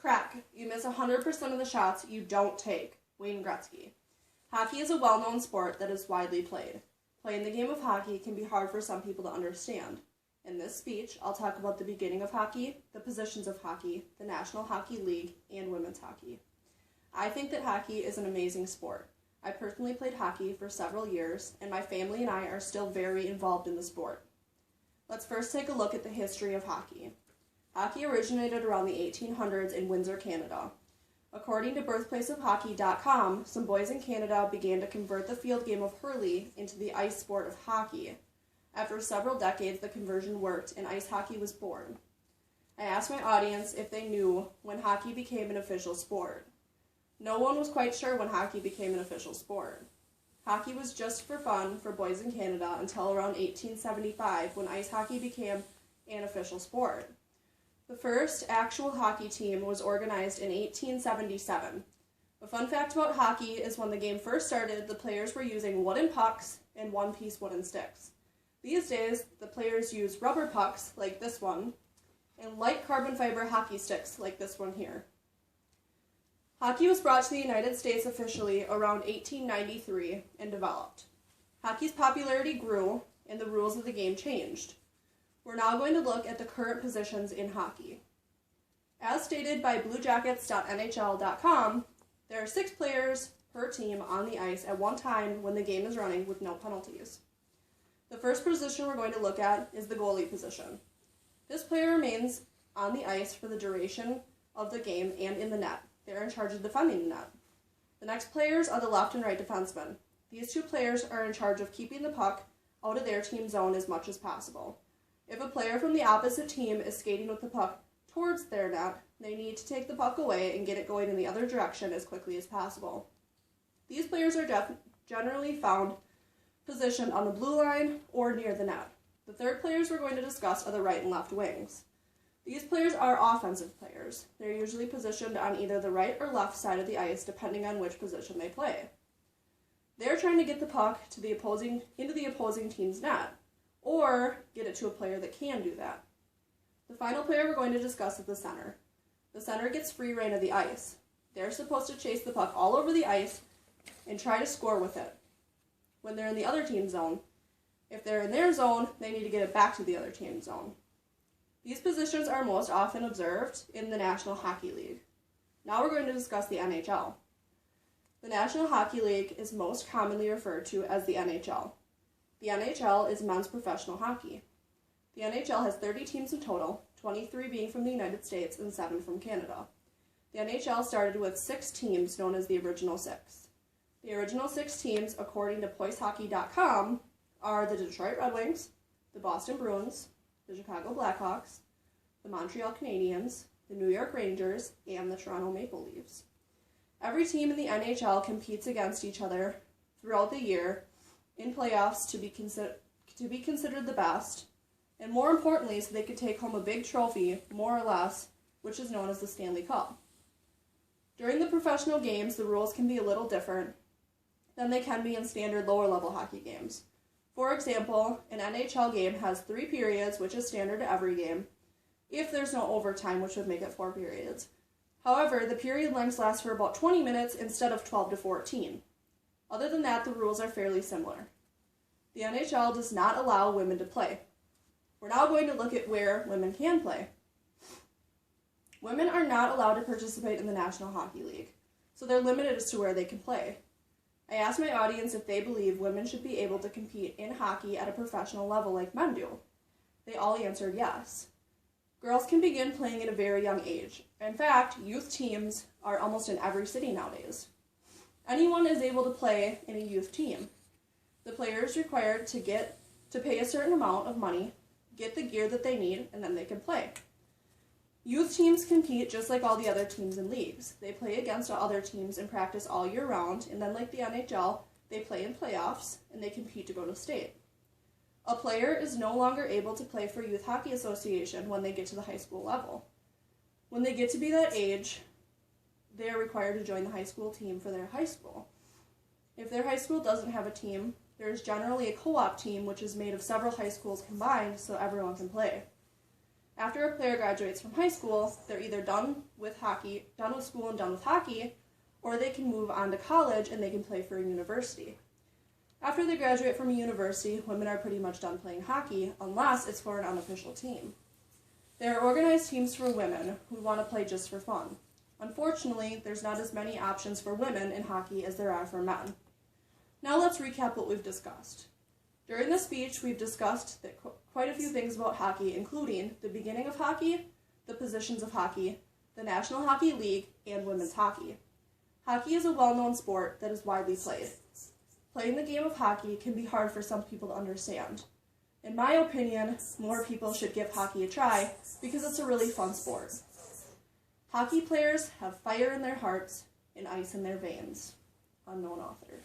Crack. You miss 100% of the shots you don't take. Wayne Gretzky. Hockey is a well-known sport that is widely played. Playing the game of hockey can be hard for some people to understand. In this speech, I'll talk about the beginning of hockey, the positions of hockey, the National Hockey League, and women's hockey. I think that hockey is an amazing sport. I personally played hockey for several years, and my family and I are still very involved in the sport. Let's first take a look at the history of hockey. Hockey originated around the 1800s in Windsor, Canada. According to birthplaceofhockey.com, some boys in Canada began to convert the field game of hurley into the ice sport of hockey. After several decades, the conversion worked and ice hockey was born. I asked my audience if they knew when hockey became an official sport. No one was quite sure when hockey became an official sport. Hockey was just for fun for boys in Canada until around 1875 when ice hockey became an official sport. The first actual hockey team was organized in 1877. A fun fact about hockey is when the game first started, the players were using wooden pucks and one-piece wooden sticks. These days, the players use rubber pucks, like this one, and light carbon fiber hockey sticks, like this one here. Hockey was brought to the United States officially around 1893 and developed. Hockey's popularity grew, and the rules of the game changed. We're now going to look at the current positions in hockey. As stated by bluejackets.nhl.com, there are 6 players per team on the ice at one time when the game is running with no penalties. The first position we're going to look at is the goalie position. This player remains on the ice for the duration of the game and in the net. They're in charge of defending the net. The next players are the left and right defensemen. These 2 players are in charge of keeping the puck out of their team zone as much as possible. If a player from the opposite team is skating with the puck towards their net, they need to take the puck away and get it going in the other direction as quickly as possible. These players are generally found positioned on the blue line or near the net. The third players we're going to discuss are the right and left wings. These players are offensive players. They're usually positioned on either the right or left side of the ice depending on which position they play. They're trying to get the puck into the opposing team's net, or get it to a player that can do that. The final player we're going to discuss is the center. The center gets free rein of the ice. They're supposed to chase the puck all over the ice and try to score with it when they're in the other team's zone. If they're in their zone, they need to get it back to the other team's zone. These positions are most often observed in the National Hockey League. Now we're going to discuss the NHL. The National Hockey League is most commonly referred to as the NHL. The NHL is men's professional hockey. The NHL has 30 teams in total, 23 being from the United States and 7 from Canada. The NHL started with 6 teams known as the Original 6. The original 6 teams, according to PoiseHockey.com, are the Detroit Red Wings, the Boston Bruins, the Chicago Blackhawks, the Montreal Canadiens, the New York Rangers, and the Toronto Maple Leafs. Every team in the NHL competes against each other throughout the year in playoffs to be considered the best, and more importantly, so they could take home a big trophy, more or less, which is known as the Stanley Cup. During the professional games, the rules can be a little different than they can be in standard lower-level hockey games. For example, an NHL game has 3 periods, which is standard to every game, if there's no overtime, which would make it 4 periods. However, the period lengths last for about 20 minutes instead of 12 to 14. Other than that, the rules are fairly similar. The NHL does not allow women to play. We're now going to look at where women can play. Women are not allowed to participate in the National Hockey League, so they're limited as to where they can play. I asked my audience if they believe women should be able to compete in hockey at a professional level like men do. They all answered yes. Girls can begin playing at a very young age. In fact, youth teams are almost in every city nowadays. Anyone is able to play in a youth team. The player is required to pay a certain amount of money, get the gear that they need, and then they can play. Youth teams compete just like all the other teams in leagues. They play against other teams and practice all year round, and then like the NHL, they play in playoffs, and they compete to go to state. A player is no longer able to play for Youth Hockey Association when they get to the high school level. When they get to be that age, they are required to join the high school team for their high school. If their high school doesn't have a team, there is generally a co-op team which is made of several high schools combined so everyone can play. After a player graduates from high school, they're either done with school and done with hockey, or they can move on to college and they can play for a university. After they graduate from a university, women are pretty much done playing hockey, unless it's for an unofficial team. There are organized teams for women who want to play just for fun. Unfortunately, there's not as many options for women in hockey as there are for men. Now let's recap what we've discussed. During this speech, we've discussed quite a few things about hockey, including the beginning of hockey, the positions of hockey, the National Hockey League, and women's hockey. Hockey is a well-known sport that is widely played. Playing the game of hockey can be hard for some people to understand. In my opinion, more people should give hockey a try because it's a really fun sport. Hockey players have fire in their hearts and ice in their veins. Unknown author.